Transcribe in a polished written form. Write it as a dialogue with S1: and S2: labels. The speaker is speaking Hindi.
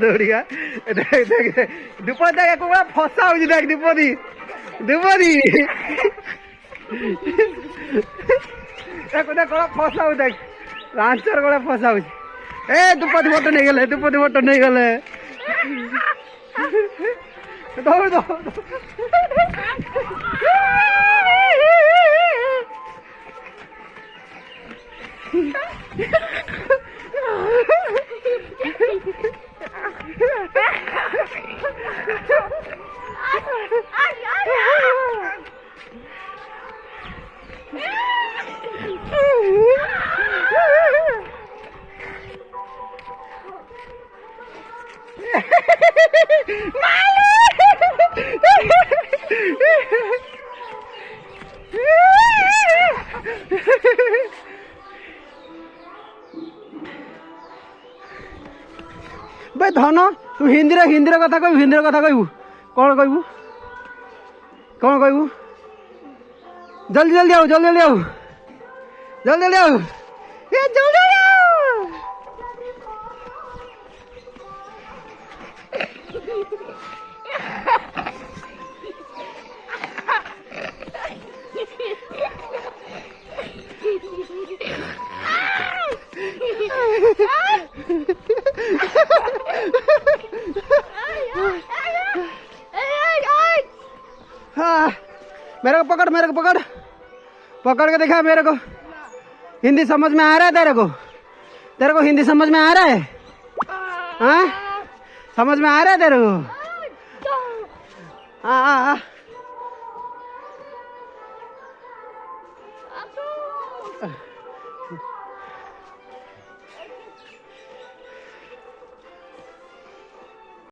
S1: দৌড়িয়া দেখ দেখ দুপর দেখ কোলা ফসা হচ্ছে দেখ দুপদি দুপদি দেখ কোলা ফসা হচ্ছে দেখ রাঞ্চার কোলা ফসা হচ্ছে এ দুপদি ফটো নেই গেলে দুপদি ফটো নেই গেলে দৌড় দৌড় भाई धन तू हिंदी कथा कहबू हिंदी कथा कहबू कौन कहबू कौन कहबू जल्दी जल्दी आओ जल्दी जल्दी आओ जल्दी जल्दी आओ ये जल्दी आओ हाँ मेरे को पकड़ पकड़ के दिखा मेरे को हिंदी समझ में आ रहा है तेरे को हिंदी समझ में आ रहा है हाँ समझ में आ रहा है तेरे को हाँ हाँ